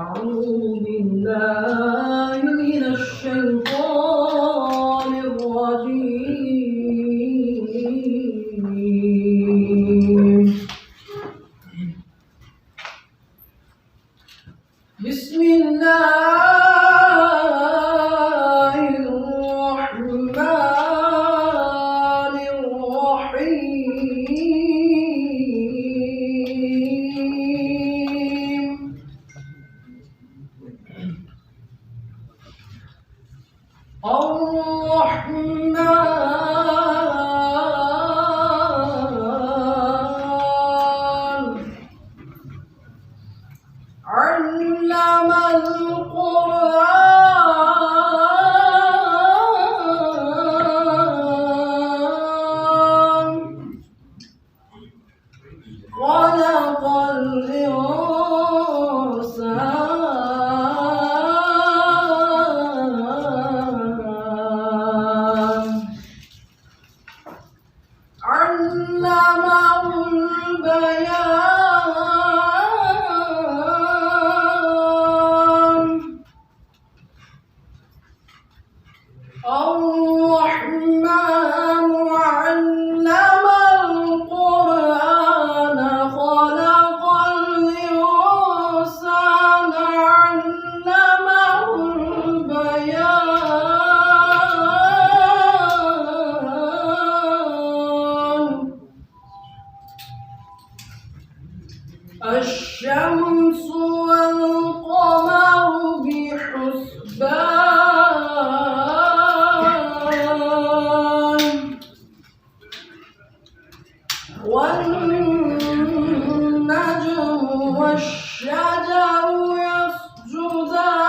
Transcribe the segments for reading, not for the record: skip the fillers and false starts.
أعوذ بالله من الشيطان الرجيم. بسم الله الرحمن الرحيم. الرحمن علم القرآن خلق الإنسان علمه البيان. الرحمن علم القرآن خلق الإنسان علمه البيان. الشمس والقمر بحسبان والنجم والشجر يسجدان.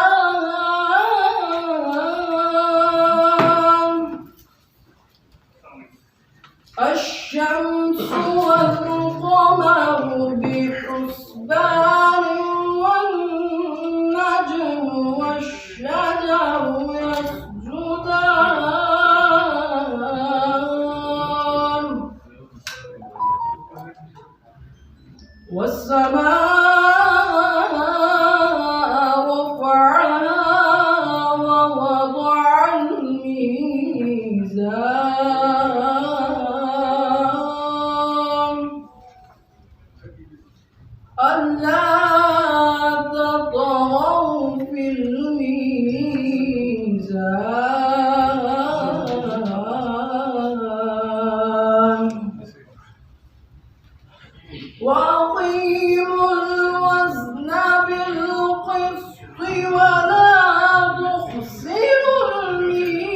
الشمس والقمر بحسبان والنجم والشجر يسجدان. والسماء رفعها ووضع الميزان ألا تطغوا في الميزان وأقيموا الوزن بالقسط ولا تخسروا الميزان.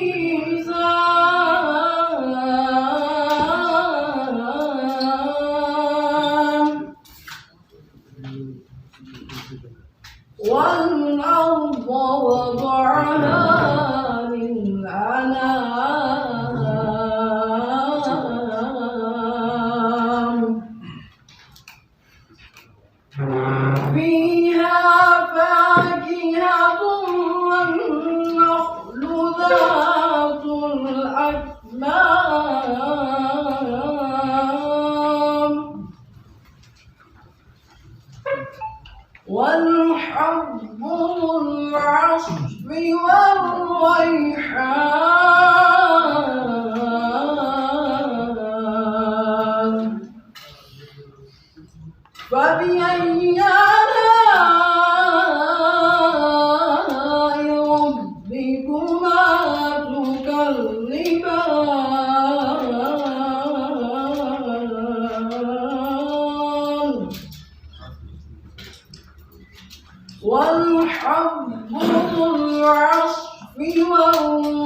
والأرض وضعها للأنام فيها فاكهة والنخل ذات الأكمام والحب ذو العصف والريحان والحب ذو العصف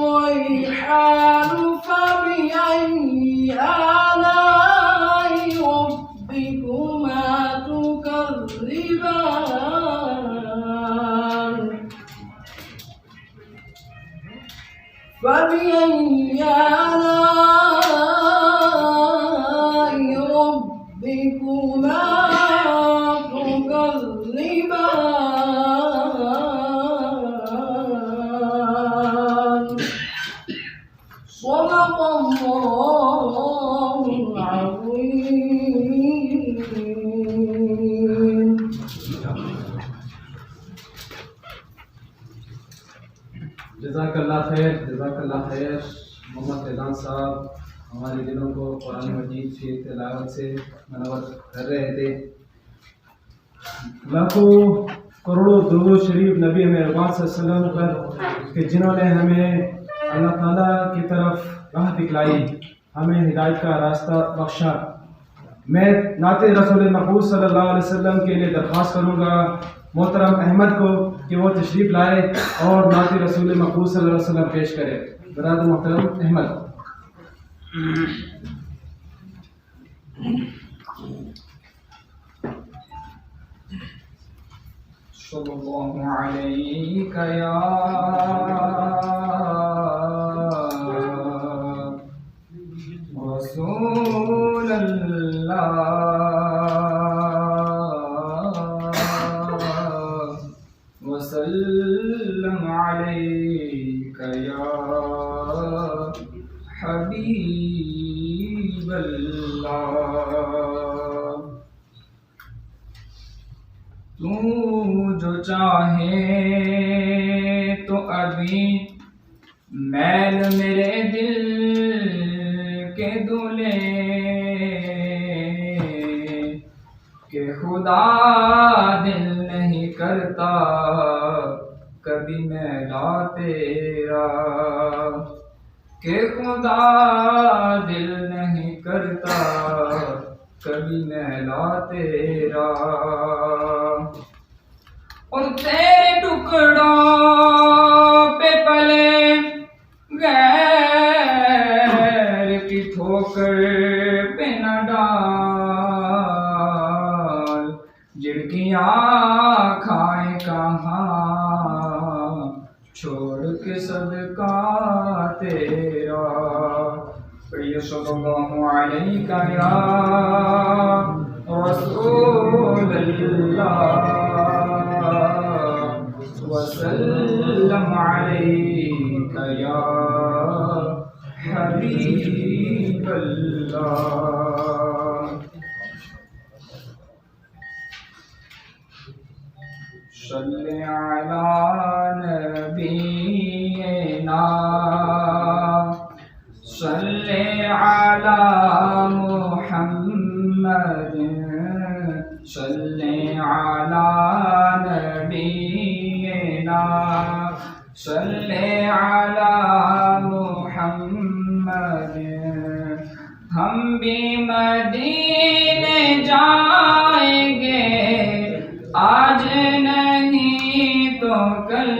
والريحان فبأي آلاء ربكما تكذبان فبأي آلاء ربكما تكذبان صدق الله العظيم. جزاک اللہ خیر، جزاک اللہ خیر محمد فیضان صاحب ہمارے دلوں کو قرآن مجید کی تلاوت سے منور کر رہے تھے. لاکھوں کروڑوں درود شریف نبی مہربان صلی اللہ علیہ وسلم پر کہ جنہوں نے ہمیں اللہ تعالیٰ کی طرف راہ دکھلائی، ہمیں ہدایت کا راستہ بخشا. میں نعت رسول مقبول صلی اللہ علیہ وسلم کے لیے درخواست کروں گا محترم احمد کو کہ وہ تشریف لائے اور نعت رسول مقبول صلی اللہ علیہ وسلم پیش کرے. برادر محترم احمد. صلی اللہ علیہ یا رسول اللہ وسلم علیک یا حبیب اللہ. تو جو چاہے تو ابھی میل میرے دل کے دلے کہ خدا دل نہیں کرتا کبھی میلا تیرا، کہ خدا دل نہیں کرتا کبھی میلا تیرا. اور تیرے ٹکڑوں پہ پلے غیر کی ٹھوکر پہ نہ ڈال، جھڑکیاں کھائیں کہاں چھوڑ کے صدقہ تیرا. صلی اللہ علیہ یا رسول اللہ وسلم علیک یا حبیب اللہ. صلی علی نبینا صلی علی محمد صلی علی نبینا صلی علی محمد. ہم بھی مدینے جائیں گے آج نہیں تو کل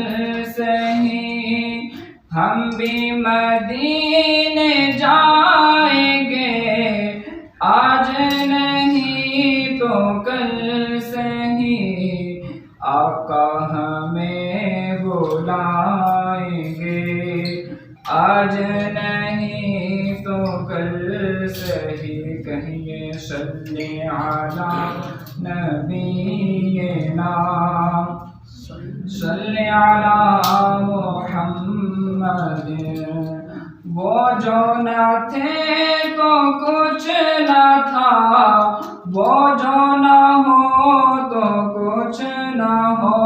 سہی، ہم بھی مدینے جائیں گے آج نہیں تو کل سہی. آقا ہمیں بلائیں گے آج نہیں تو کل سہی. کہیے صلی علی نبینا صلی علی محمد. وہ جو نہ تھے تو کچھ نہ تھا، وہ جو نہ ہو تو کچھ نہ ہو،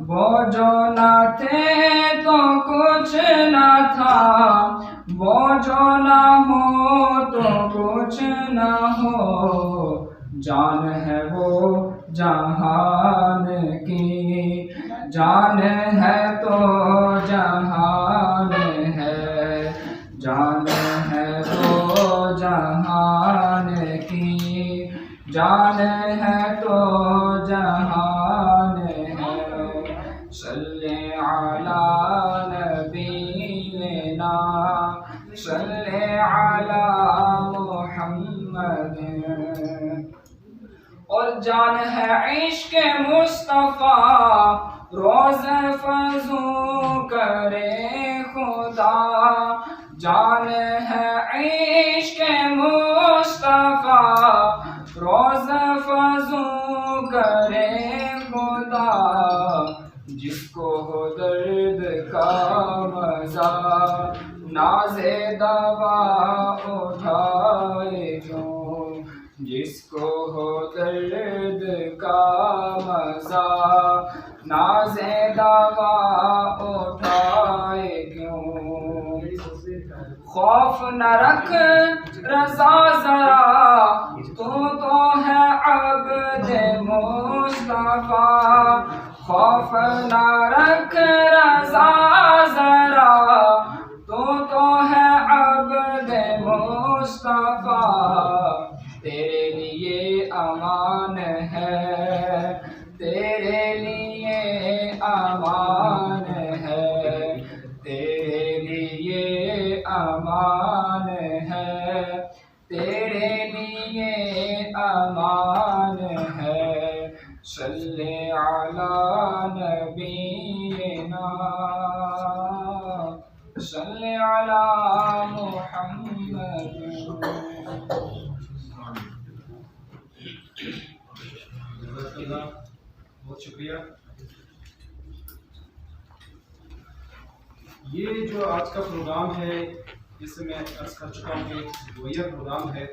وہ جو نہ تھے تو کچھ نہ تھا، وہ جو نہ ہو تو کچھ نہ ہو. جان ہے وہ جہان کی، جان ہے تو جہان ہے، جان ہے تو جہان کی جان ہے تو جہان ہے صلی علی نبینا صلی علی محمد اور جان ہے عشق مصطفیٰ روز فضو کرے خدا جان ہے عشق مصطفیٰ روز فضو کرے خدا جس کو ہو درد کا مزہ ناز دوا اٹھائے کیوں جس کو ہو درد کا مزہ ناز دوا اٹھائے کیوں خوف نہ رکھ رضا ذرا تو ہے عبد مصطفیٰ خوف نہ رکھ رضا ذرا تو ہے عبد مصطفیٰ تیرے لیے امان ہے تیرے لیے امان ہے تیرے لیے امان ہے تیرے لیے امان ہے صلی علی نبینا صلی علی محمد بہت شکریہ. یہ جو آج کا پروگرام ہے جس سے میں عرض کر چکا ہوں کہ دوئیہ پروگرام ہے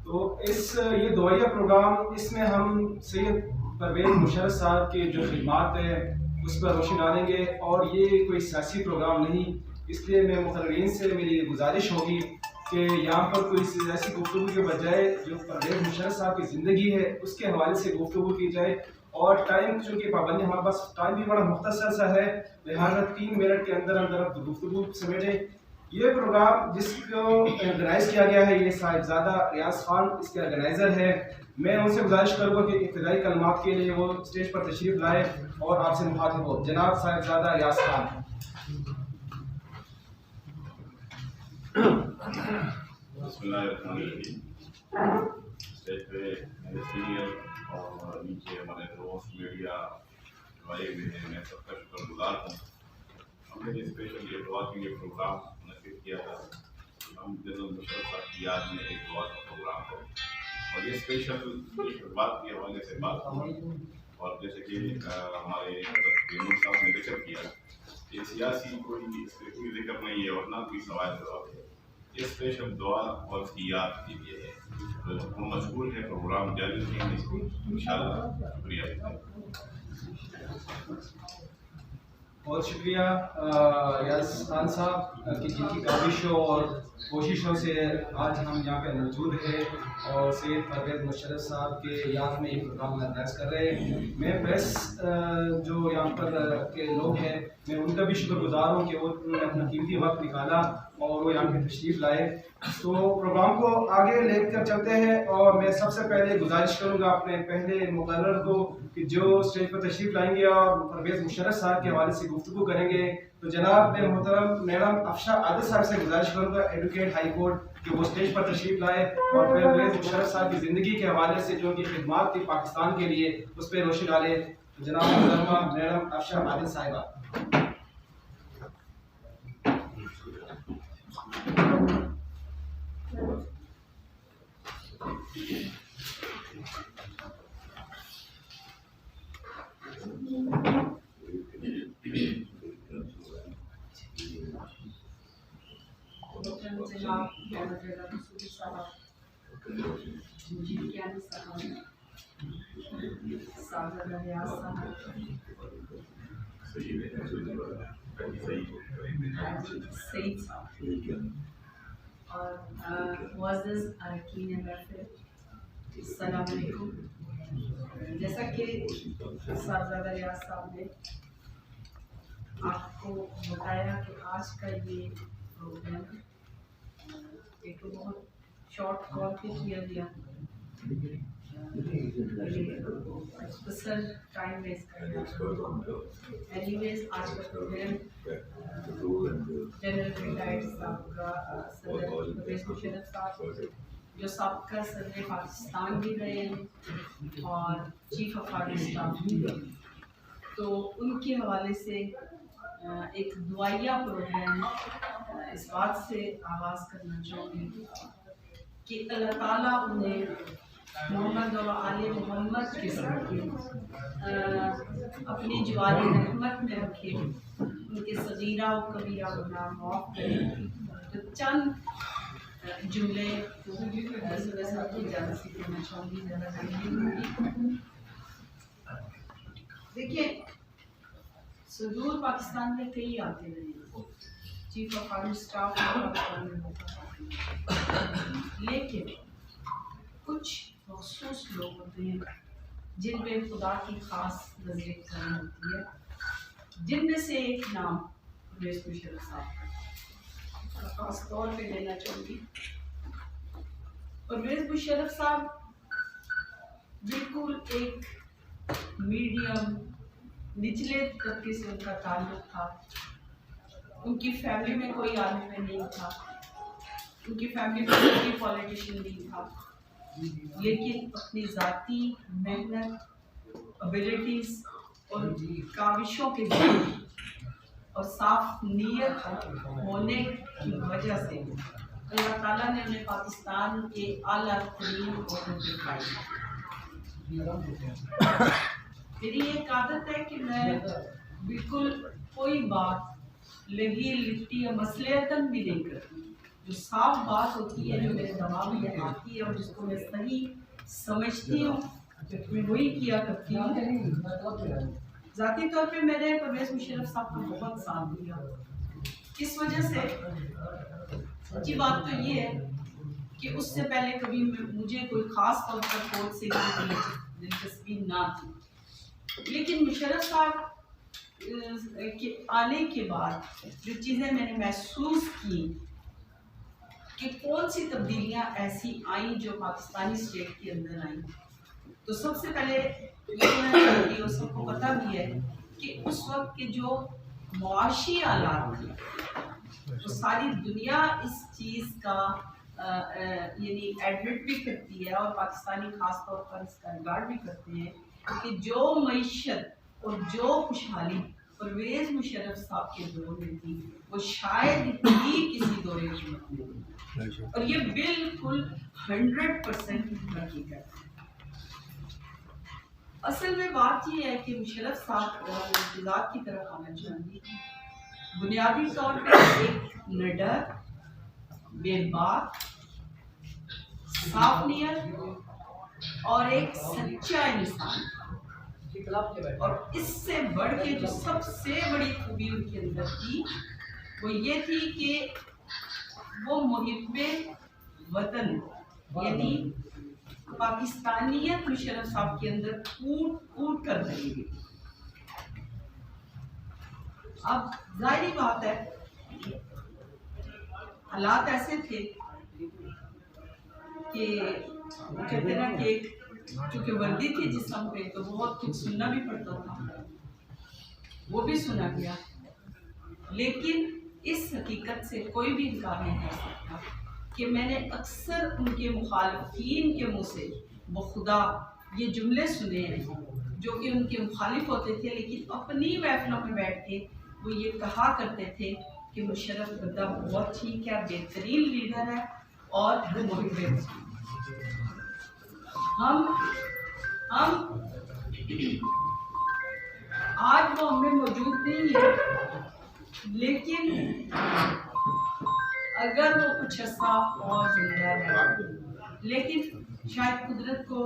تو یہ دوئیہ پروگرام اس میں ہم سید پرویز مشرف صاحب کے جو خدمات ہیں اس پر روشنی ڈالیں گے اور یہ کوئی سیاسی پروگرام نہیں اس لیے میں مقررین سے میری گزارش ہوگی کہ یہاں پر کوئی سیاسی گفتگو کے بجائے جو پرویز مشرف صاحب کی زندگی ہے اس کے حوالے سے گفتگو کی جائے اور ٹائم چونکہ پابندی ہمارے پاس ٹائم بھی بڑا مختصر سا ہے لہٰذا 3 منٹ کے اندر گفتگو سمیٹیں. یہ پروگرام جس کو آرگنائز کیا گیا ہے یہ صاحبزادہ ریاض خان اس کے آرگنائزر ہے. میں ان سے گزارش کروں گا کہ ابتدائی کلمات کے لیے وہ اسٹیج پر تشریف لائے اور آپ سے مخاطب ہو. جناب صاحبزادہ ریاض خان. بسم اللہ الرحمن الرحیم. اسٹیج پہ میرے سینئر اور نیچے ہمارے دوست میڈیا آئے ہوئے ہیں میں سب کا شکر گزار ہوں. ہم نے اسپیشل یہ دعا کے لیے پروگرام منعقد کیا تھا. ہم جنرل مشرف صاحب کی یاد میں ایک دعا کا پروگرام ہے اور یہ اسپیشل بات کے حوالے سے بات ہوئی اور جیسے کہ ہمارے تیمور صاحب نے ذکر کیا یہ سیاسی کوئی اس پہ کوئی ذکر نہیں ہے اور نہ کوئی سوال جواب ہے. یہ اسپیشل دعا اور اس کی یاد کے لیے ہے. تو ہم مشغول ہیں پروگرام جاری رکھیں گے انشاءاللہ. شکریہ. بہت شکریہ ریاض خان صاحب کی جن کی کاوشوں اور کوششوں سے آج ہم یہاں پہ موجود ہیں اور سید پرویز مشرف صاحب کے یاد میں یہ پروگرام آرگنائز کر رہے ہیں. میں پریس جو یہاں پر کے لوگ ہیں میں ان کا بھی شکر گزار ہوں کہ وہ انہوں نے اپنا قیمتی وقت نکالا اور وہ یہاں پہ تشریف لائے. تو پروگرام کو آگے لے کر چلتے ہیں اور میں سب سے پہلے گزارش کروں گا اپنے پہلے مقرر کو کہ جو اسٹیج پر تشریف لائیں گے اور پرویز مشرف صاحب کے حوالے سے گفتگو کریں گے تو جناب میں محترم میڈم افشا عادل صاحب سے گزارش کروں گا ایڈوکیٹ ہائی کورٹ کہ وہ اسٹیج پر تشریف لائے اور پرویز مشرف صاحب کی زندگی کے حوالے سے جو ان کی خدمات تھی پاکستان کے لیے اس پہ روشنی ڈالے. جناب محترمہ میڈم افشا عادل صاحبہ. السلام علیکم. جیسا کہ صاحبزادہ ریاض صاحب نے آپ کو بتایا کہ آج کا یہ پروگرام ایک تو بہت شارٹ کال پہ کیا گیا، اکثر ٹائم ویسٹ کرنا. اینی ویز آج کا پروگرام جنرل ریٹائرڈ سابقہ صدر پرویز مشرف صاحب جو سابقہ صدر پاکستان بھی رہے ہیں اور چیف آف آرمی اسٹاف بھی رہے ہیں، تو ان کے حوالے سے ایک دعائیہ پروگرام اس بات سے آغاز کرنا چاہوں گی کہ اللہ تعالیٰ انہیں محمد و آل محمد کے صدقے اپنی جواری رحمت میں رکھے، ان کے صغیرہ و کبیرہ گناہ معاف کرے. تو چند جملے صدر صاحب کی اجازت سے کہنا چاہوں گی، زیادہ ٹائم نہیں ہوگی. دیکھیے، صدور پاکستان میں کئی آتے رہے، chief of army staff Pakistan میں ہوتا، لیکن کچھ مخصوص لوگ ہوتے ہیں جن پہ خدا کی خاص نظر کرم ہوتی ہے، جن میں سے ایک نام پرویز مشرف صاحب کا خاص طور پہ لینا چاہوں گی. پرویز مشرف صاحب بالکل ایک میڈیم نچلے طبقے سے ان کا تعلق تھا. ان کی فیملی میں کوئی عالم نہیں تھا، ان کی فیملی میں کوئی پولیٹیشین نہیں تھا، لیکن اپنی ذاتی محنت، ابیلٹیز اور کاوشوں کے ذریعے اور صاف نیت ہونے کی وجہ سے اللہ تعالیٰ نے انہیں پاکستان کے اعلیٰ ترین عہدے پہ پایا. میری ایک عادت ہے کہ میں بالکل کوئی بات لگی لٹی یا مسلحتاً بھی نہیں کرتی. جو صاف بات ہوتی ہے، جو میرے دماغ میں آتی ہے اور جس کو میں صحیح سمجھتی ہوں، میں وہی کیا کرتی ہوں. ذاتی طور پہ میں نے پرویز مشرف صاحب کا بہت ساتھ دیا. اس وجہ سے سچی بات تو یہ ہے کہ اس سے پہلے کبھی مجھے کوئی خاص طور پر فوج سے دلچسپی نہ تھی، لیکن مشرف صاحب کے آنے کے بعد جو چیزیں میں نے محسوس کی کہ کون سی تبدیلیاں ایسی آئیں جو پاکستانی اسٹیٹ کے اندر آئیں، تو سب سے پہلے یہ کہنا چاہتی ہوں، سب کو پتہ بھی ہے کہ اس وقت کے جو معاشی حالات تھے، تو ساری دنیا اس چیز کا یعنی ایڈمٹ بھی کرتی ہے اور پاکستانی خاص طور پر اس کا ریگارڈ بھی کرتے ہیں کہ جو معیشت اور جو خوشحالی پرویز مشرف صاحب کے دور میں تھی وہ شاید ہی کسی دور حکومت میں تھی، اور یہ بالکل 100% حقیقت ہے. اصل میں بات یہ ہے کہ مشرف صاحب ذات کی طرف آنا چاہوں گی. بنیادی طور پہ ایک نڈر، بے باک، صاف نیت اور ایک سچا انسان، اور اس سے بڑھ کے جو سب سے بڑی خوبی ان کے اندر تھی وہ یہ تھی کہ وہ محب وطن، یعنی پاکستانیت مشرف صاحب کے اندر کوٹ کر رہی ہے. اب ظاہری بات ہے حالات ایسے تھے کہ کہتے نا کہ چونکہ وردی تھی جسم پہ تو بہت کچھ سننا بھی پڑتا تھا، وہ بھی سنا گیا، لیکن اس حقیقت سے کوئی بھی انکار نہیں کر سکتا کہ میں نے اکثر ان کے مخالفین کے منہ سے بخدا یہ جملے سنے ہیں جو کہ ان کے مخالف ہوتے تھے، لیکن اپنی محفلوں میں بیٹھ کے وہ یہ کہا کرتے تھے کہ مشرف گدا بہت ٹھیک ہے، بہترین لیڈر ہے اور محب ہم آج وہ ہمیں موجود نہیں ہے، لیکن اگر وہ کچھ عرصہ اور زندہ ہے، لیکن شاید قدرت کو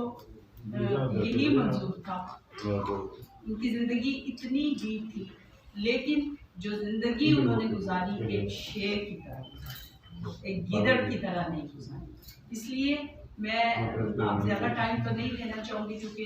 یہی منظور تھا. ان کی زندگی اتنی ہی تھی، لیکن جو زندگی انہوں نے گزاری ایک شیر کی طرح، ایک گیدڑ کی طرح نہیں گزاری. اس لیے میں آپ زیادہ ٹائم تو نہیں لینا چاہوں گی کیونکہ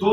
2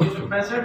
1965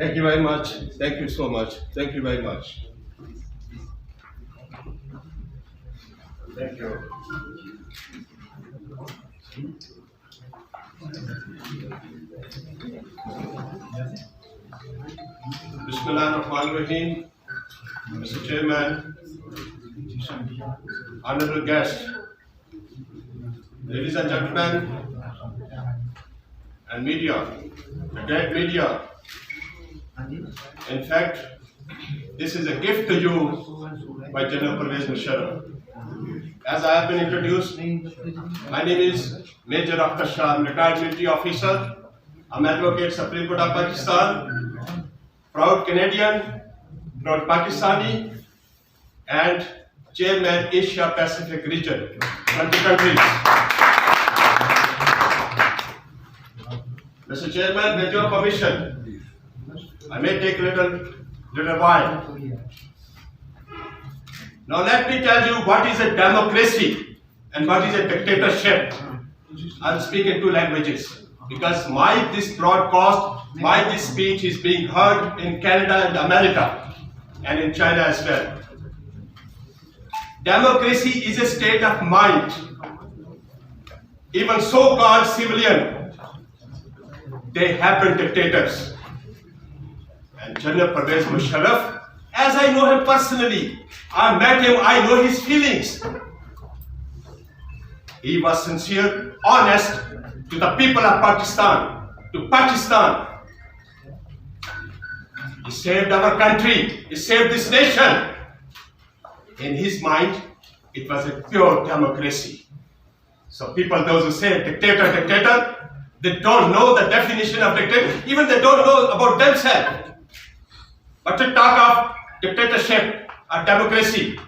Thank you very much. Thank you so much. Thank you very much. Thank you. Bismillahirrahmanirrahim. Mr. Chairman, honorable guests, ladies and gentlemen, and media, the great media. In fact, this is a gift to you by General Pervez Musharraf. As I have been introduced, my name is Major Akhtar Shah, I'm retired military officer. I'm advocate Supreme Court of Pakistan, proud Canadian, proud Pakistani, and Chairman Asia Pacific region, 20 countries. Mr. Chairman, with your permission, I may take a little while. Now let me tell you what is a democracy and what is a dictatorship. I'll speak in two languages because this broadcast, this speech is being heard in Canada and America and in China as well. Democracy is a state of mind. Even so-called civilian, they have been dictators. And General Pervez Musharraf, as I know him personally, I met him, I know his feelings. He was sincere, honest to the people of Pakistan, to Pakistan. He saved our country, he saved this nation. In his mind, it was a pure democracy. So people, those who say dictator, they don't know the definition of dictator, even they don't know about themselves. But to talk of dictatorship or democracy,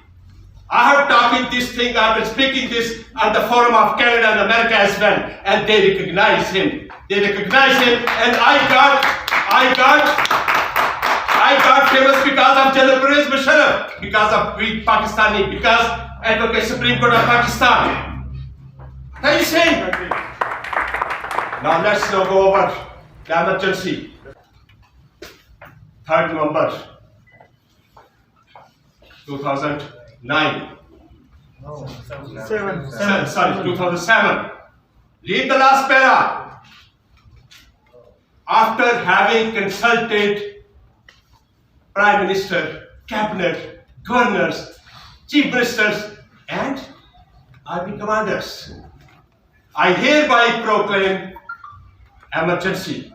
I have talking this thing, I have been speaking this at the forum of Canada and America as well, and they recognize him. They recognize him, and I got famous because of General Pervez Musharraf, because of we Pakistani, because Advocate Supreme Court of Pakistan. What are you saying? Now let's now go over the emergency. 3rd November 2009. 2007. Read the last para. After having consulted Prime Minister, Cabinet, Governors, Chief Ministers, and Army Commanders, I hereby proclaim emergency,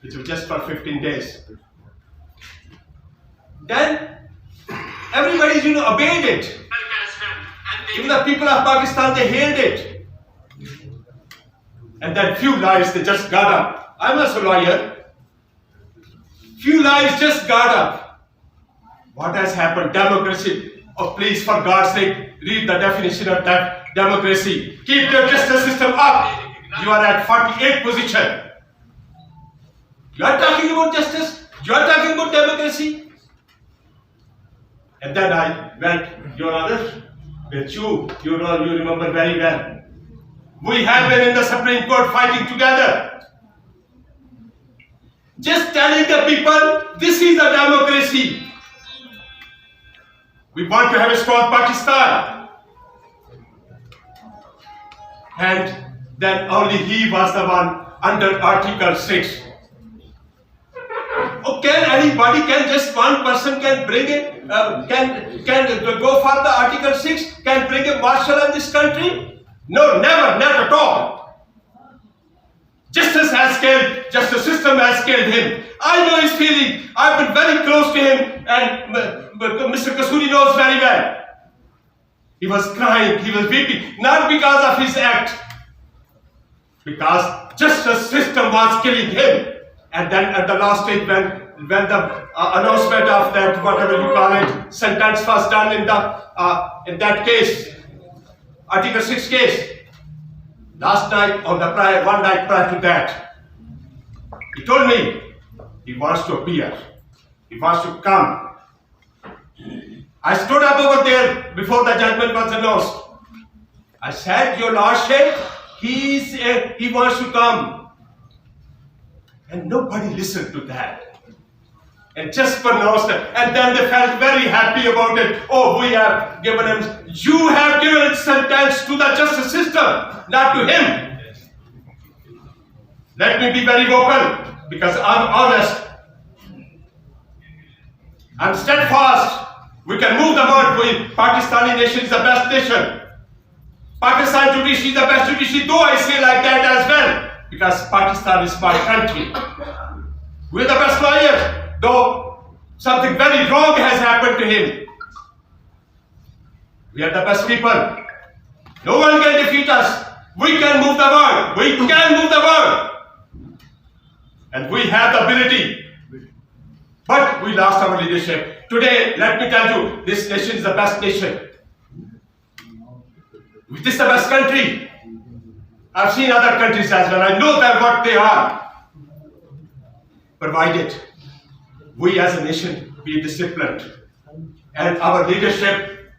which was just for 15 days. Then everybody, obeyed it. Even the people of Pakistan, they hailed it. And then few lives, they just got up. I'm also a lawyer. Few lives just got up. What has happened? Democracy. Oh, please, for God's sake, read the definition of that democracy. Keep your justice system up. You are at 48th position. You are talking about justice. You are talking about democracy. And then I went, Your Honor, with you remember very well. We have been in the Supreme Court fighting together. Just telling the people, this is a democracy. We want to have a strong Pakistan. And then only he was the one under Article 6. Oh, just one person can bring it, can go for the Article 6, can bring a martial in this country? No, never, not at all. Justice has killed, justice system has killed him. I know his feeling. I've been very close to him, and Mr. Kasuri knows very well. He was crying, he was weeping, not because of his act, because justice system was killing him. And then at the last stage, when the announcement of that, whatever you call it, sentence was done in that case, Article 6 case, last night or one night prior to that, he told me he wants to appear, he wants to come. I stood up over there before the judgment was announced. I said, Your Lordship, he wants to come. And nobody listened to that. And just pronounced it. And then they felt very happy about it. Oh, we have given him, you have given sentence to the justice system, not to him. Let me be very vocal, because I'm honest. I'm steadfast. We can move the world. Pakistani nation is the best nation. Pakistan judiciary is the best judiciary, though I say like that as well. Because Pakistan is my country. We're the best lawyers, though something very wrong has happened to him. We are the best people. No one can defeat us. We can move the world. We can move the world. And we have the ability. But we lost our leadership. Today, let me tell you, this nation is the best nation. This is the best country. I've seen other countries as well. I know that what they are. Provided we as a nation be disciplined and our leadership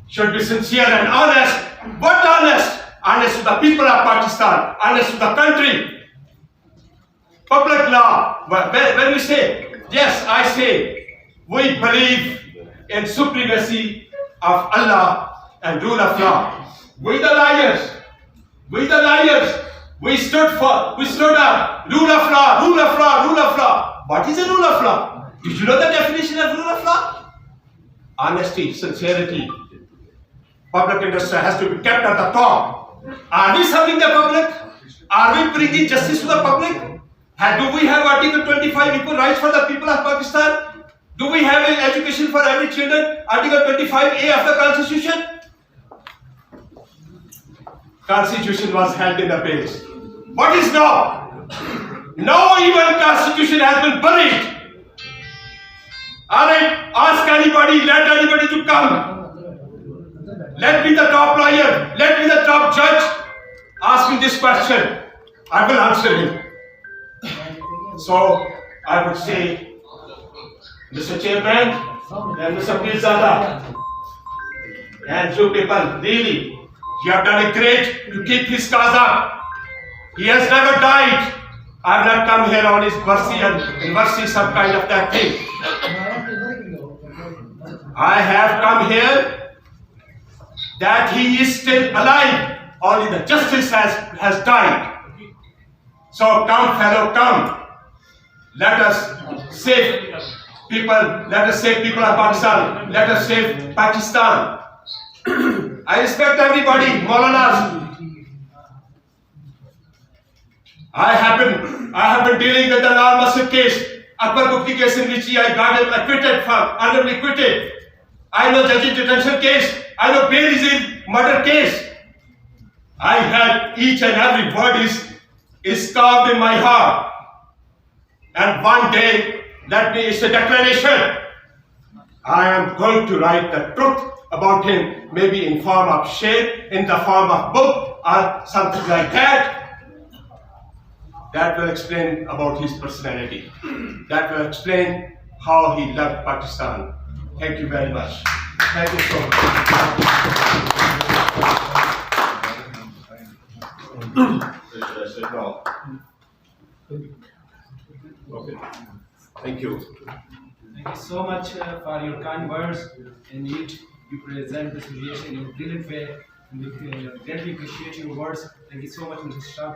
should be sincere and honest. But honest? Honest to the people of Pakistan, honest to the country. Public law, when we say, yes, I say, we believe in supremacy of Allah and rule of law. We the liars, we stood up, rule of law, rule of law, rule of law. What is a rule of law? Did you know the definition of rule of law? Honesty, sincerity. Public interest has to be kept at the top. Are we serving the public? Are we bringing justice to the public? Do we have Article 25 equal rights for the people of Pakistan? Do we have an education for every children? Article 25A of the Constitution? Constitution was held in the page. What is now? No even Constitution has been buried. Alright, ask anybody, let anybody to come. Let me the top lawyer, let me the top judge. Ask me this question. I will answer him. So, I would say, Mr. Chairman and Mr. Pirzada and you people, really, you have done a great to keep his cause up. He has never died. I have not come here on his mercy and mercy some kind of that thing. I have come here that he is still alive. Only the justice has died. So come, fellow, come. Let us save people. Let us save people of Pakistan. Let us save Pakistan. I respect everybody, Maulanas. I have been dealing with the Lal Masjid case, Akbar Gupti case in which I got him acquitted from, honorably acquitted. I know Jaji detention case. I know bail is a murder case. I had each and every word is carved in my heart. And one day, let me issue a declaration. I am going to write the truth about him, maybe in form of shape, in the form of book, or something like that. That will explain about his personality. That will explain how he loved Pakistan. Thank you very much. Thank you so much. Okay. Thank you. Thank you so much for your kind words. Indeed, you present the situation in a brilliant way. We greatly appreciate your words. Thank you so much, Mr. Shah.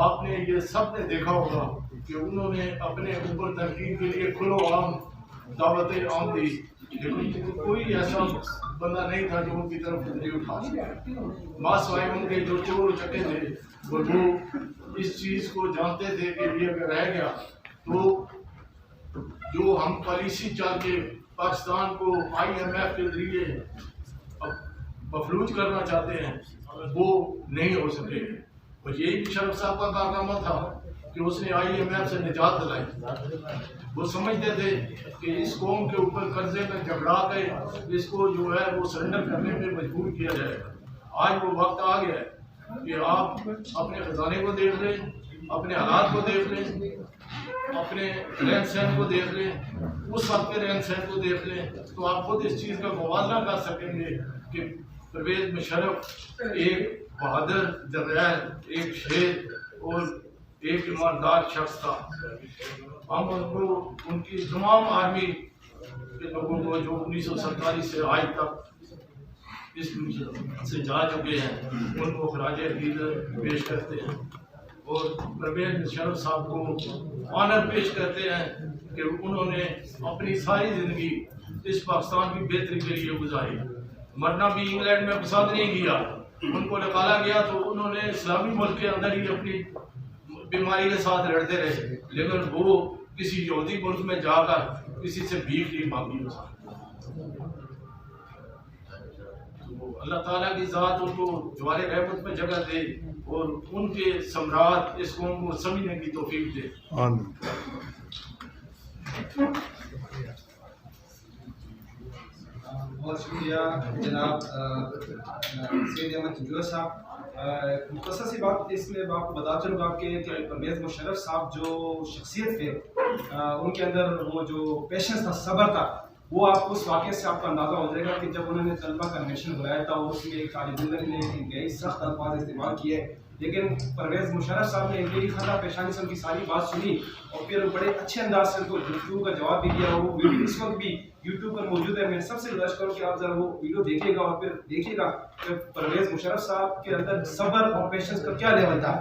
آپ نے یہ سب نے دیکھا ہوگا کہ انہوں نے اپنے اوپر تنقید کے لیے کھلو عام دعوتیں عام دی، لیکن کوئی ایسا بندہ نہیں تھا جو ان کی طرف انگلی اٹھا سکے، ماسوائے ان کے جو چور چکے تھے وہ اس چیز کو جانتے تھے کہ یہ اگر رہ گیا تو جو ہم پالیسی چل کے پاکستان کو IMF کے ذریعے مفلوج کرنا چاہتے ہیں وہ نہیں ہو سکے گے۔ اور یہی مشرف صاحب کا کارنامہ تھا کہ اس نے IMF سے نجات دلائی۔ وہ سمجھتے تھے کہ اس قوم کے اوپر قرضے میں جھگڑا کے اس کو جو ہے وہ سرنڈر کرنے میں مجبور کیا جائے گا۔ آج وہ وقت آ گیا ہے کہ آپ اپنے خزانے کو دیکھ لیں، اپنے حالات کو دیکھ لیں، اپنے رہن سہن کو دیکھ لیں، اس وقت کے رہن سہن کو دیکھ لیں تو آپ خود اس چیز کا موازنہ کر سکیں گے کہ پرویز مشرف ایک بہادر جنرل، ایک شیر اور ایک ایماندار شخص تھا۔ ہم ان کو ان کی تمام آرمی کے لوگوں کو جو 1947 سے آج تک اس سے جا چکے ہیں ان کو خراج عقیدت پیش کرتے ہیں اور پرویز مشرف صاحب کو آنر پیش کرتے ہیں کہ انہوں نے اپنی ساری زندگی اس پاکستان کی بہتری کے لیے گزاری۔ مرنا بھی انگلینڈ میں پسند نہیں کیا، ان کو نکالا گیا تو انہوں نے اسلامی ملک کے اندر ہی اپنی بیماری کے ساتھ لڑتے رہے، لیکن وہ کسی یہودی ملک میں جا کر کسی سے بھیک نہیں مانگی۔ اللہ تعالیٰ کی ذات ان کو جوار رحمت میں جگہ دے اور ان کے ثمرات اس قوم کو سمجھنے کی توفیق دے۔ بہت شکریہ جناب سید احمد تنجور صاحب۔ مختصر سی بات اس میں آپ کو بتا چلوں گا کہ پرویز مشرف صاحب جو شخصیت تھے ان کے اندر وہ جو پیشنس تھا، صبر تھا، وہ آپ کو اس واقعے سے آپ کو اندازہ ہو جائے گا کہ جب انہوں نے طلبہ کنونشن بلایا تھا اور اس میں ایک طالب علم نے انتہائی سخت الفاظ استعمال کیے، لیکن پرویز مشرف صاحب نے انتہائی خطا پیشانی سے ان کی ساری بات سنی اور پھر بڑے اچھے انداز سے ان کو گفتگو کا جواب بھی دیا۔ وہ ویڈیو اس وقت بھی یوٹیوب پر موجود ہے، میں سب سے گزارش کروں کہ آپ ذرا وہ ویڈیو دیکھیے گا اور پھر دیکھیے گا کہ پرویز مشرف صاحب کے اندر صبر اور پیشنس کا کیا لیول تھا۔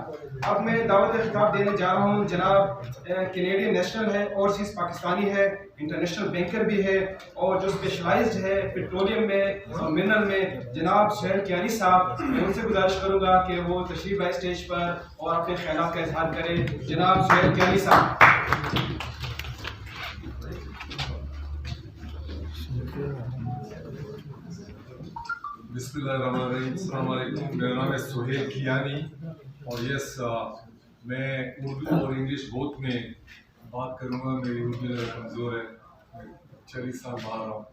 اب میں دعوت خطاب دینے جا رہا ہوں جناب کینیڈین نیشنل ہے، اوورسیز پاکستانی ہے، انٹرنیشنل بینکر بھی ہے اور جو اسپیشلائزڈ ہے پیٹرولیم میں اور منرل میں، جناب سہیل کیانی صاحب۔ میں ان سے گزارش کروں گا کہ وہ تشریف لائے اسٹیج پر اور اپنے خیالات کا اظہار کریں۔ جناب سہیل کیانی صاحب۔ بسم اللہ الرحمن الرحیم، السلام علیکم۔ میرا نام ہے سہیل کیانی اور یس میں اردو اور انگلش بوتھ میں بات کروں گا۔ میری اردو کمزور ہے، میں 40 سال باہر رہا ہوں۔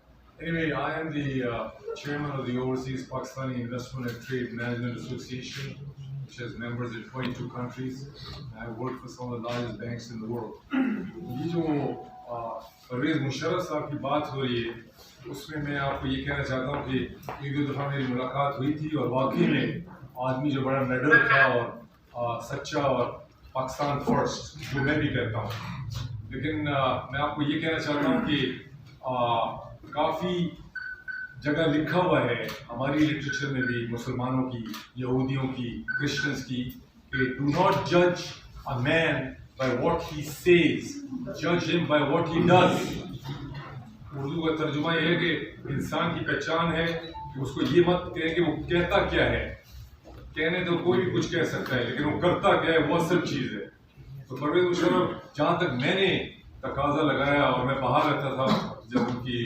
Anyway, I am the chairman of the Overseas Pakistani Investment and Trade Management Association, which has members in 22 countries. I have worked for some of the largest banks in the world. یہ جو پرویز مشرف صاحب کی بات ہو رہی ہے اس میں آپ کو یہ کہنا چاہتا ہوں کہ ایک دو دفعہ میری ملاقات ہوئی تھی اور واقعی میں آدمی جو بڑا نڈر تھا اور سچا اور پاکستان فرسٹ جو میں بھی کہتا ہوں، لیکن میں آپ کو یہ کہنا چاہتا ہوں کہ کافی جگہ لکھا ہوا ہے ہماری لٹریچر میں بھی، مسلمانوں کی، یہودیوں کی، کرسچنس کی، کہ ڈو ناٹ جج اے mean by what he Cs, جج ہم by what he does. Urdu کا ترجمہ یہ ہے کہ انسان کی پہچان ہے کہ اس کو یہ مت کہیں کہ وہ کہتا کیا ہے، کہنے تو کوئی بھی کچھ کہہ سکتا ہے لیکن وہ کرتا کیا ہے وہ اصل چیز ہے۔ تو پرویز مشرف جہاں تک میں نے تقاضا لگایا اور میں باہر رہتا تھا جب ان کی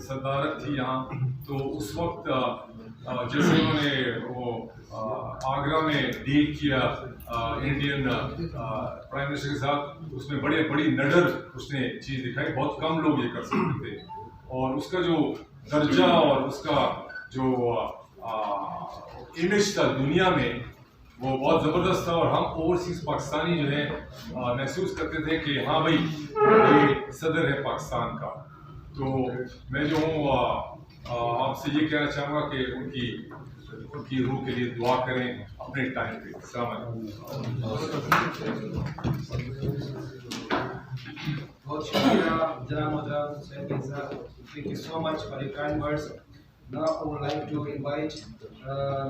صدارت تھی یہاں، تو اس وقت جیسے انہوں نے وہ آگرہ میں ڈیل کیا انڈین پرائم منسٹر کے ساتھ، اس میں بڑی نڈر اس نے چیز دکھائی، بہت کم لوگ یہ کر سکتے تھے، اور اس کا جو درجہ اور اس کا جو امیج تھا دنیا میں وہ بہت زبردست تھا، اور ہم اوورسیز پاکستانی جو ہے محسوس کرتے تھے کہ ہاں بھائی یہ صدر ہے پاکستان کا۔ تو میں جو ہوں آپ سے یہ کہنا چاہوں گا کہ ان کی روح کے لیے دعا کریں اپنے ٹائم پہ۔ السلام علیکم۔ بہت شکریہ جناب محترم سید صاحب، thank you so much for your kind words. Now I would like to invite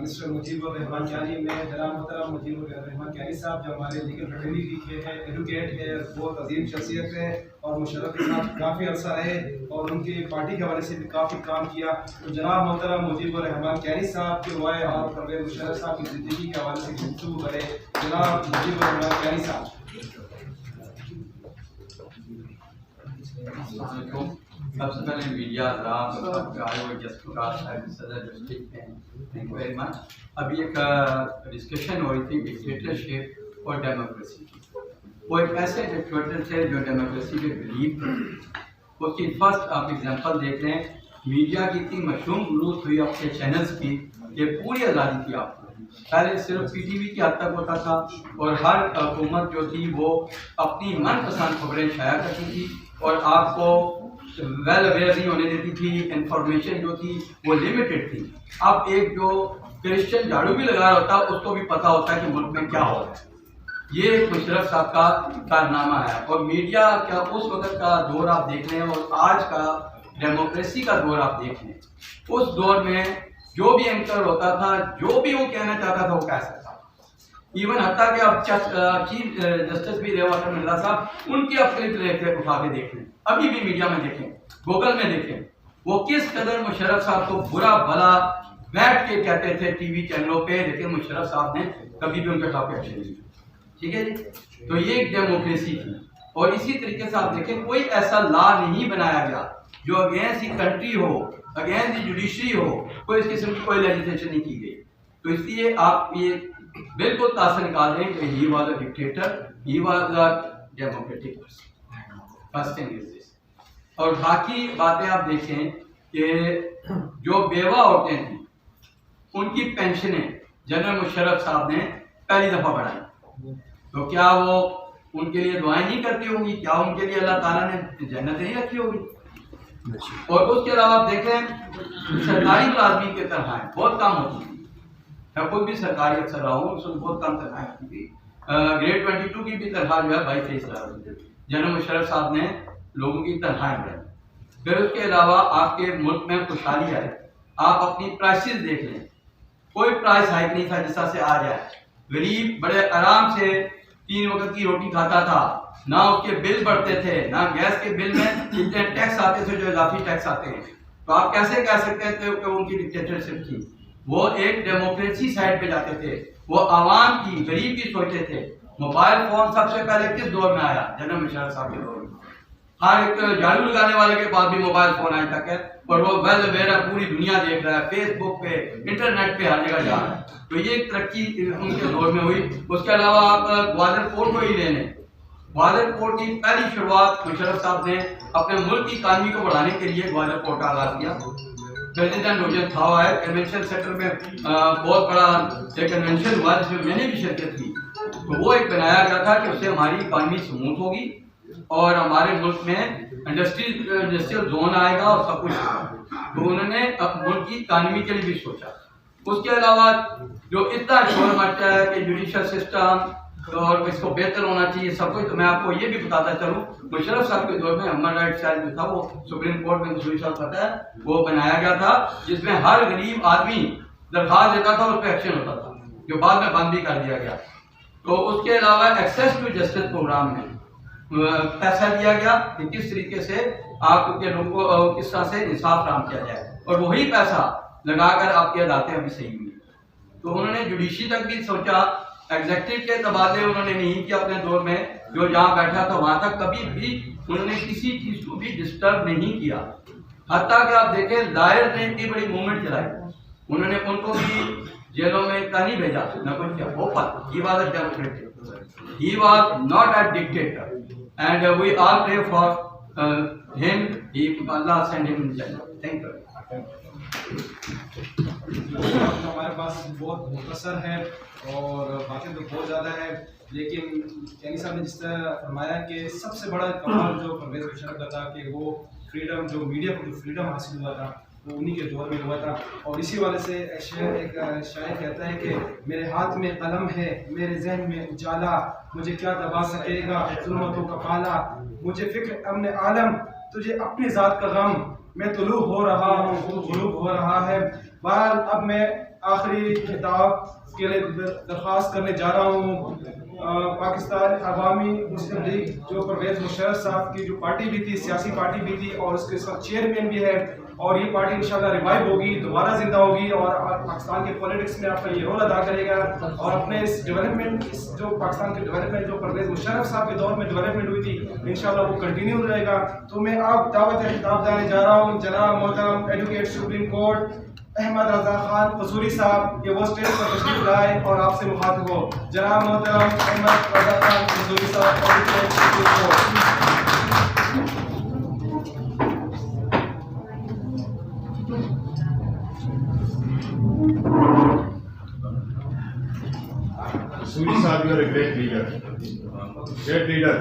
Mr. Mujibur Rahman Kyani. میں جناب محترم مجیب الرحمان کیانی صاحب جو ہمارے لیگل فریٹرنیٹی کے ہیں، ایڈوکیٹ ہے، بہت عظیم شخصیت ہے اور مشرف کے ساتھ کافی عرصہ رہے اور ان کی پارٹی کے حوالے سے بھی کافی کام کیا. تو جناب محترم مجیب الرحمان کیانی صاحب کے رائے اور پرویز مشرف صاحب کی زندگی کے حوالے سے گفتگو کرے. جناب مجیب الرحمان کیانی صاحب. سب سے پہلے media thank you very much. ابھی ایک ڈسکشن ہو رہی تھی ڈکٹیٹرشپ اور ڈیموکریسی کی. وہ ایک ایسے ڈکٹیٹر تھے جو ڈیموکریسی کے بلیو تھے. اس کی فرسٹ آپ ایگزامپل دیکھ لیں، میڈیا کی اتنی مشہور گروتھ ہوئی اپنے چینلز کی، یہ پوری آزادی تھی آپ کو. پہلے صرف پی ٹی وی کی حد تک ہوتا تھا اور ہر حکومت جو تھی وہ اپنی من پسند خبریں شائع کرتی تھی اور آپ کو ویل اویئر نہیں ہونے دیتی تھی. انفارمیشن جو تھی وہ لمیٹڈ تھی. اب ایک جو کرسچن جھاڑو بھی لگا رہا ہوتا اس کو بھی پتا ہوتا ہے کہ ملک میں کیا ہو رہا ہے. یہ مشرف صاحب کا کارنامہ ہے. اور میڈیا کا اس وقت کا دور آپ دیکھ لیں اور آج کا ڈیموکریسی کا دور آپ دیکھ لیں. اس دور میں جو بھی اینکر ہوتا تھا، جو بھی وہ کہنا چاہتا تھا وہ کہہ سکتا تھا. ایون حتیٰ کہ اب چیف جسٹس بھی رہے واٹر مرزا صاحب، ان کی آپ کلپ لے کے اٹھا کے دیکھ لیں، ابھی بھی میڈیا میں دیکھیں، گوگل میں دیکھیں، وہ کس قدر مشرف صاحب کو برا بھلا بیٹھ کے کہتے تھے ٹی وی چینلوں پہ، لیکن مشرف صاحب نے کبھی بھی ان کے خلاف ایکشن نہیں لیا. ٹھیک ہے جی. تو یہ ایک ڈیموکریسی تھی. اور اسی طریقے سے آپ دیکھیں کوئی ایسا لا نہیں بنایا گیا جو اگینسٹ دی کنٹری ہو، اگینسٹ دی جوڈیشری ہو، کوئی اس قسم کی کوئی لیجسلیشن نہیں کی گئی. تو اس لیے آپ یہ بالکل تاثر نکال دیں کہ he was a dictator, he was a democratic person. First thing is this. اور باقی باتیں آپ دیکھیں کہ جو بیوہ عورتیں تھیں ان کی پینشنیں جنرل مشرف صاحب نے پہلی دفعہ بڑھائی. تو کیا وہ ان کے لیے دعائیں نہیں کرتی ہوں گی؟ کیا ان کے لیے اللہ تعالیٰ نے جنت نہیں رکھی ہوگی؟ اور اس کے علاوہ آپ دیکھیں سرکاری ملازمین کی تنخواہیں بہت کم ہوتی تھی. میں خود بھی سرکاری افسر رہا ہوں، اس میں بہت کم تنخواہیں ہوتی تھی. گریڈ 22 کی بھی تنخواہ جو ہے 22-23 ہوتی تھی. جنرل مشرف صاحب نے لوگوں کی تنخواہیں بڑھائی. پھر اس کے علاوہ آپ کے ملک میں خوشحالی آئی. آپ اپنی پرائسز دیکھ لیں، کوئی پرائس ہائیک نہیں تھا جس طرح سے آ جائے. غریب بڑے آرام سے 3 وقت کی روٹی کھاتا تھا، نہ اس کے بل بڑھتے تھے، نہ گیس کے بل میں اتنے ٹیکس آتے تھے جو اضافی ٹیکس آتے ہیں. تو آپ کیسے کہہ سکتے تھے کہ ان کی ڈکٹیٹرشپ تھی؟ وہ ایک ڈیموکریسی سائڈ پہ جاتے تھے، وہ عوام کی غریب کی سوچتے تھے. موبائل فون سب سے پہلے کس دور میں آیا؟ جنرل مشرف صاحب کے دور میں. ہر ایک جھاڑو لگانے والے کے پاس بھی موبائل فون آج تک ہے اور وہ ویل اویئر ہے، پوری دنیا دیکھ رہا ہے، فیس بک پہ، انٹرنیٹ پہ ہر جگہ جا رہا ہے. تو یہ ایک ترقی ان کے دور میں ہوئی. اس کے علاوہ آپ گوادر پورٹ کو ہی لے لیں. گوادر پورٹ کی پہلی شروعات مشرف صاحب نے اپنے ملک کی اکانومی کو بڑھانے کے لیے گوادر پورٹ کا آغاز کیا. پریزیڈنٹ روجن تھاوا ہے، کنونشن سینٹر میں بہت بڑا ایک کنونشن ہوا جس میں میں نے بھی شرکت کی. تو وہ ایک بنایا گیا تھا کہ اس سے ہماری اکانومی سموتھ ہوگی اور ہمارے ملک میں انڈسٹریل زون آئے گا اور سب کچھ ہوگا. تو انہوں نے ملک کی اکانومی کے لیے بھی سوچا. اس کے علاوہ جو اتنا شور مچا ہے کہ جوڈیشل سسٹم اور اس کو بہتر ہونا چاہیے سب کچھ، تو میں آپ کو یہ بھی بتاتا چلوں مشرف صاحب کے دور میں ہیومن رائٹ سیل جو تھا وہ سپریم کورٹ میں پتہ ہے وہ بنایا گیا تھا، جس میں ہر غریب آدمی درخواست دیتا تھا اور اس پہ ایکشن ہوتا تھا، جو بعد میں بند بھی کر دیا گیا. تو اس کے علاوہ ایکسیس ٹو جسٹس پروگرام میں پیسہ دیا گیا کہ کس طریقے سے آپ کے لوگوں کو کس طرح سے انصاف فراہم کیا جائے، اور وہی پیسہ لگا کر آپ کی عدالتیں ابھی صحیح ہوئی. تو انہوں نے جوڈیشری تک بھی سوچا، ایگزیکٹو کے تبادلے انہوں نے نہیں کیا اپنے دور میں، جو جہاں بیٹھا تھا وہاں تک کبھی بھی انہوں نے کسی چیز کو بھی ڈسٹرب نہیں کیا. حتیٰ کہ آپ دیکھیں لائر نے اتنی بڑی موومنٹ چلائی، انہوں نے ان کو بھی جیلوں میں اتنا نہیں بھیجا نہ کچھ کیا. Open he was a democrat, he was not a dictator and we all pray for him. اللہ سینڈ ہم ان جنت. Thank you. ہمارے پاس بہت مختصر ہے اور باتیں تو بہت زیادہ ہے، لیکن کیانی صاحب نے جس طرح فرمایا کہ سب سے بڑا کمال جو پرویز مشرف کا تھا کہ وہ فریڈم، جو میڈیا کو جو فریڈم حاصل ہوا تھا وہ انہی کے دور میں ہوا تھا. اور اسی والے سے ایک شاعر کہتا ہے کہ میرے ہاتھ میں قلم ہے، میرے ذہن میں اجالا، مجھے کیا دبا سکے گا ظلمتوں کا پالا، مجھے فکر امن عالم، تجھے اپنی ذات کا غم، میں طلوع ہو رہا ہوں، غروب ہو رہا ہے. بہرحال اب میں آخری خطاب کے لیے درخواست کرنے جا رہا ہوں. پاکستان عوامی مسلم لیگ جو پرویز مشرف صاحب کی جو پارٹی بھی تھی، سیاسی پارٹی بھی تھی، اور اس کے ساتھ چیئرمین بھی ہے، اور یہ پارٹی انشاءاللہ ریوائیو ہوگی، دوبارہ زندہ ہوگی اور پاکستان کے پولیٹکس میں اپنا یہ رول ادا کرے گا. اور اپنے اس ڈیولپمنٹ، اس جو پاکستان کی ڈیولپمنٹ جو پرویز مشرف صاحب کے دور میں ڈیولپمنٹ ہوئی تھی، انشاءاللہ وہ کنٹینیو رہے گا. تو میں اب دعوت خطاب دینے جا رہا ہوں جناب محترم advocate supreme court Ahmad Raza Khan Kasuri صاحب، یہ وہ اسٹیج پر تشریف لائے اور آپ سے مخاطب ہو. جناب محترم احمد رضا خان قصوری صاحب، advocate supreme court. Suri Saab, you are a great leader. Great leader.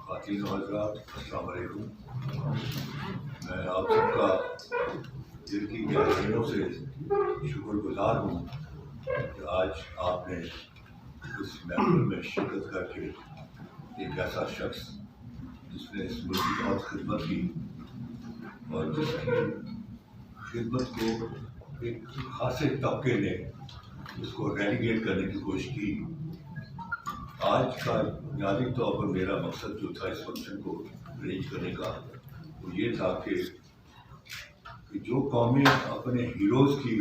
خواتین و حضرات، السلام علیکم. میں آپ سب کا دل کی گہرائیوں سے شکر گزار ہوں کہ آج آپ نے اس محفل میں شرکت کر کے ایک ایسا شخص جس نے اس ملک کی بہت خدمت کی اور جس کی خدمت کو ایک خاصے طبقے نے اس کو ریلیگیٹ کرنے کی کوشش کی. آج کا بنیادی طور پر میرا مقصد جو تھا اس فنکشن کو ارینج کرنے کا وہ یہ تھا کہ جو قومیں اپنے ہیروز کی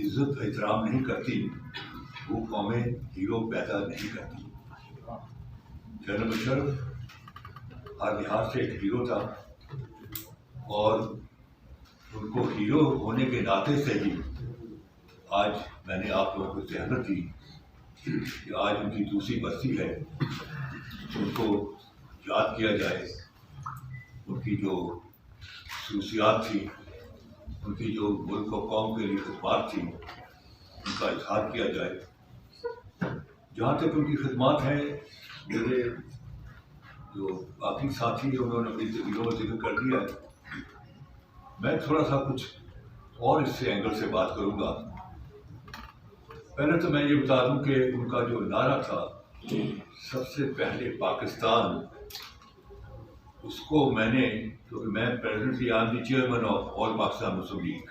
عزت احترام نہیں کرتی وہ قومیں ہیرو پیدا نہیں کرتی. جنرل مشرف ہر لحاظ سے ایک ہیرو تھا اور ان کو ہیرو ہونے کے ناطے سے ہی آج میں نے آپ لوگوں کو ذہنت دی کہ آج ان کی دوسری برسی ہے، ان کو یاد کیا جائے. ان کی جو خصوصیات تھی، ان کی جو ملک و قوم کے لیے خدمات تھیں، ان کا اظہار کیا جائے. جہاں تک ان کی خدمات ہیں، میرے جو باقی ساتھی ہیں انہوں نے اپنی تقریروں میں ذکر کر دیا ہے. میں تھوڑا سا کچھ اور اس سے اینگل سے بات کروں گا. پہلے تو میں یہ بتا دوں کہ ان کا جو نعرہ تھا سب سے پہلے پاکستان، اس کو میں نے، کیونکہ میں presently I am the chairman of All Pakistan Muslim League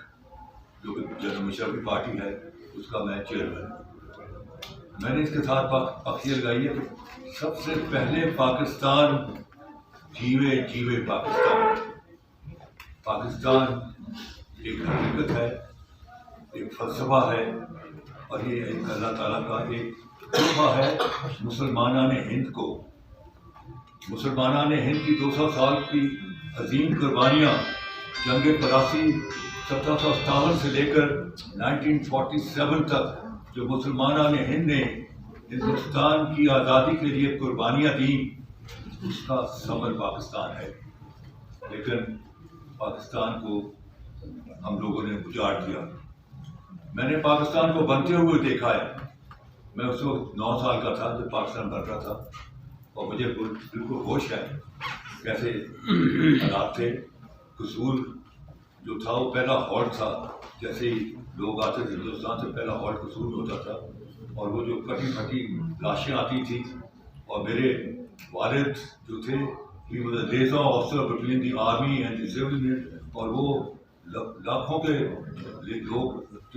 جو کہ جنرل مشرف کی پارٹی ہے، اس کا میں چیئرمین ہوں. میں نے اس کے ساتھ پختیاں لگائی ہے کہ سب سے پہلے پاکستان جیوے جیوے پاکستان. پاکستان ایک حقیقت ہے، ایک فلسفہ ہے اور یہ ایک اللہ تعالیٰ کا ایک تحفہ ہے مسلمانان ہند کو. مسلمانان ہند کی 200 سال کی عظیم قربانیاں جنگ پراسی 1757 سے لے کر 1947 تک جو مسلمانان ہند نے ہندوستان کی آزادی کے لیے قربانیاں دیں، اس کا ثمر پاکستان ہے. لیکن پاکستان کو ہم لوگوں نے اجاڑ دیا. میں نے پاکستان کو بنتے ہوئے دیکھا ہے. میں اس وقت 9 سال کا تھا جب پاکستان بن رہا تھا اور مجھے بالکل ہوش ہے کیسے حالات تھے. قصور جو تھا وہ پہلا ہالٹ تھا، جیسے ہی لوگ آتے تھے ہندوستان سے پہلا ہالٹ قصور ہوتا تھا اور وہ جو کٹی پھٹی لاشیں آتی تھیں. اور میرے والد جو تھے he was a liaison officer between the army and the civil unit، اور وہ لاکھوں کے لوگ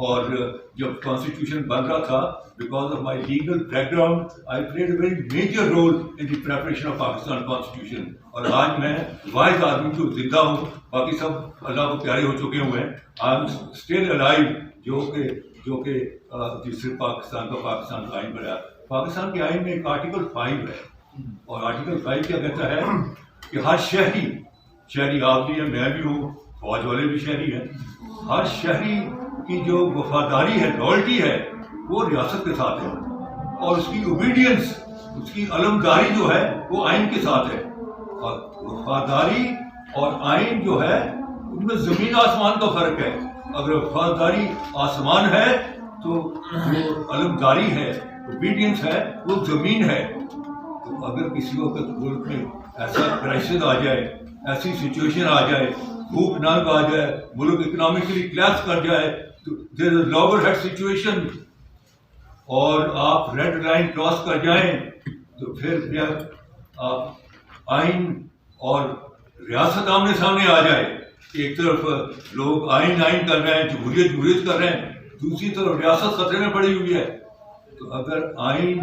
اور جب کانسٹیٹیوشن بن رہا تھا because of my legal background I played a very major role in the preparation of Pakistan constitution. اور آج میں واحد آدمی جو زندہ ہوں, باقی سب اللہ کو پیارے ہو چکے ہوئے ہیں. آئی ایم اسٹل الائیو جو کہ جس سے پاکستان کا آئین بنایا. پاکستان کے آئین میں ایک آرٹیکل 5 ہے, اور آرٹیکل 5 کیا کہتا ہے کہ ہر شہری آپ بھی ہیں, میں بھی ہوں, فوج والے بھی شہری ہیں, ہر شہری کی جو وفاداری ہے, لائلٹی ہے, وہ ریاست کے ساتھ ہے, اور اس کی اوبیڈینس, اس کی علمداری جو ہے وہ آئین کے ساتھ ہے. اور وفاداری اور آئین جو ہے ان میں زمین آسمان کا فرق ہے. اگر وفاداری آسمان ہے تو جو علمداری ہے, اوبیڈینس ہے, وہ زمین ہے. تو اگر کسی وقت ملک میں ایسا کرائسس آ جائے, ایسی سچویشن آ جائے, بھوک ننگ آ جائے, ملک اکنامکلی کلیپس کر جائے, تو دیر از لاور ہیڈ سچویشن, اور آپ ریڈ لائن کراس کر جائیں, تو پھر آپ آئین اور ریاست آمنے سامنے آ جائے. ایک طرف لوگ آئین کر رہے ہیں, جمہوریت کر رہے ہیں, دوسری طرف ریاست خطرے میں پڑی ہوئی ہے. تو اگر آئین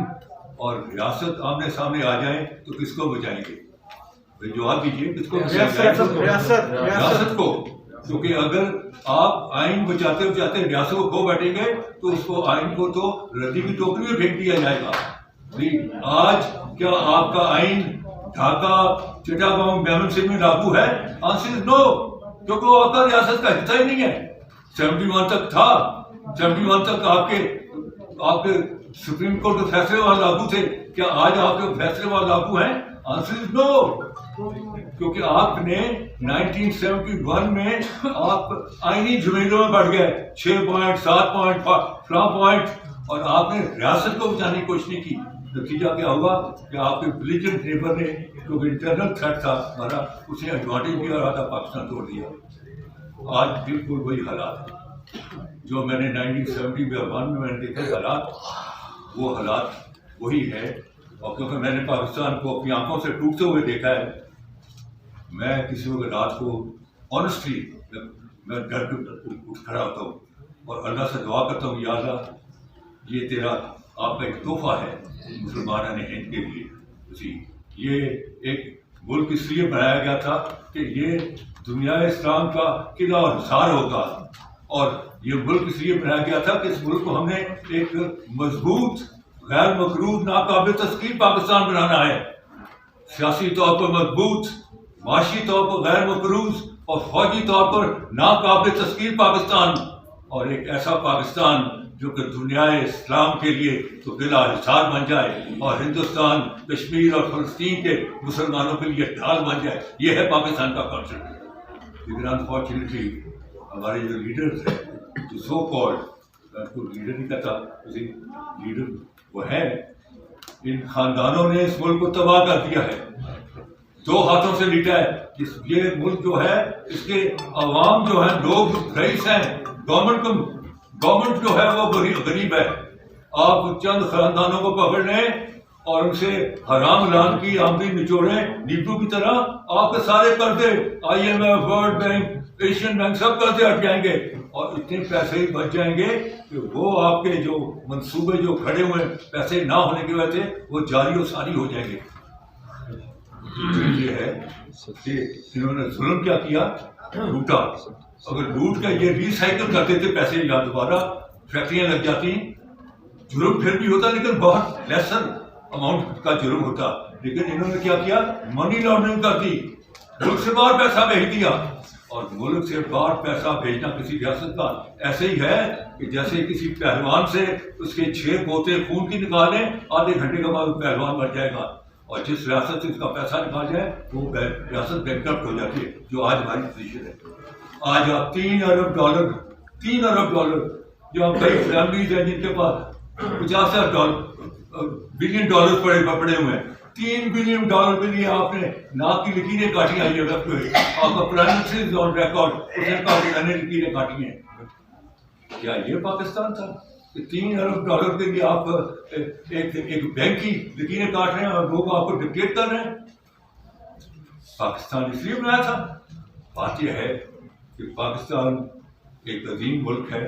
اور ریاست آمنے سامنے آ جائیں تو کس کو بچائیں گے؟ جواب دیجیے, کس کو ریاست کو. کیونکہ اگر آپ آئین بچاتے ریاست کو کھو بیٹھیں گے تو اس کو آئین کو تو ردی کی ٹوکری میں پھینک دیا جائے گا. آج کیا آپ کا آئین ڈھاکہ, چٹاگانگ, میمن سنگھ میں لاگو ہے؟ آنسر از نو, کیونکہ وہ آپ کا ریاست کا حصہ ہی نہیں ہے. 71 تک تھا, 71 تک آپ کے سپریم کورٹ کے فیصلے وہاں لاگو تھے. کیا آج آپ کے فیصلے وہاں لاگو ہیں؟ آنسر از نو, کیونکہ آپ نے 1971 میں آپ آئینی جھمیلوں میں بڑھ گئے, 6 پوائنٹ 7 پوائنٹ فلاں پوائنٹ, اور آپ نے ریاست کو بچانے کی کوشش نہیں کی. نتیجہ کیا ہوا کہ آپ کے بلیجنٹ نیبر نے جو انٹرنل تھریٹ تھا ہمارا, اسے ایڈوانٹیج دیا اور آدھا پاکستان توڑ دیا. آج بالکل وہی حالات جو میں نے 1971 میں نے دیکھے حالات, وہ حالات وہی ہے. اور کیونکہ میں نے پاکستان کو اپنی آنکھوں سے ٹوٹتے ہوئے دیکھا ہے, میں کسی وقت رات کو آنیسٹلی میں ڈر کے اٹھ کھڑا ہوتا ہوں اور اللہ سے دعا کرتا ہوں, یا اللہ یہ تیرا آپ کا ایک تحفہ ہے مسلمانان ہند کے لیے. جی, یہ ایک ملک اس لیے بنایا گیا تھا کہ یہ دنیا اسلام کا قلعہ اور حصار ہوگا, اور یہ ملک اس لیے بنایا گیا تھا کہ اس ملک کو ہم نے ایک مضبوط, غیر مقروض, ناقابل تسخیر پاکستان بنانا ہے. سیاسی طور پر مضبوط, معاشی طور پر غیر مقروض, اور فوجی طور پر ناقابل تسخیر پاکستان, اور ایک ایسا پاکستان جو کہ دنیا اسلام کے لیے تو قلعہ حصار بن جائے, اور ہندوستان, کشمیر اور فلسطین کے مسلمانوں کے لیے ڈھال بن جائے. یہ ہے پاکستان کا کانسیپٹ. لیکن انفارچونیٹلی ہمارے جو لیڈرز ہیں, جو سو کالڈ, میں ان کو لیڈر نہیں کہتا, لیڈر وہ ہے, ان خاندانوں نے اس ملک کو تباہ کر دیا ہے, 2 ہاتھوں سے لٹا ہے. یہ ملک جو ہے, اس کے عوام جو ہیں, لوگ رئیس ہیں, گورنمنٹ جو ہے وہ غریب ہے. آپ چند خاندانوں کو پکڑ لیں اور ان سے حرام حلال کی آمدنی نچوڑیں نیبو کی طرح, آپ کے سارے قرضے, IMF, World Bank, Asian Bank, سب قرضے ہٹ جائیں گے, اور اتنے پیسے ہی بچ جائیں گے کہ وہ آپ کے جو منصوبے جو کھڑے ہوئے پیسے نہ ہونے کی وجہ سے وہ جاری و ساری ہو جائیں گے. یہ ہے کہ انہوں نے ظلم کیا کیا, لوٹا. اگر لوٹ کر یہ ریسائیکل کرتے تھے پیسے, یا دوبارہ فیکٹریاں لگ جاتی, جرم پھر بھی ہوتا لیکن بہت لیسر اماؤنٹ کا جرم ہوتا. لیکن انہوں نے کیا کیا, منی لانڈرنگ کر دی, ملک سے باہر پیسہ بھیج دیا. اور ملک سے باہر پیسہ بھیجنا کسی ریاست کا ایسے ہی ہے کہ جیسے کسی پہلوان سے اس کے 6 بوتیں خون کی نکالیں, آدھے گھنٹے کے بعد وہ پہلوان مر جائے گا, اور جس ریاست سے اس کا پیسہ نکال جائے وہ ریاست بینکرپٹ ہو جاتی ہے, جو آج ہماری پوزیشن ہے. آج آپ $3 ارب جو کئی فیملیز ہیں جن کے پاس $50 بلین پڑے ہوئے ہیں, $3 بلین کے لیے آپ نے ناک کی لکیریں کاٹی ہیں. آپ کا پرائم منسٹر آن ریکارڈ, اس نے لکیریں کاٹی ہیں. کیا یہ پاکستان تھا کہ $3 ارب کے لیے آپ ایک بینک کی لکیریں کاٹ رہے ہیں اور لوگ آپ کو ڈکٹیٹ کر رہے ہیں؟ پاکستان اس لیے بنایا تھا. بات یہ ہے کہ پاکستان ایک عظیم ملک ہے,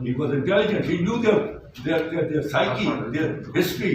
He was intelligent, he knew their psyche, their history।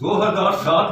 2007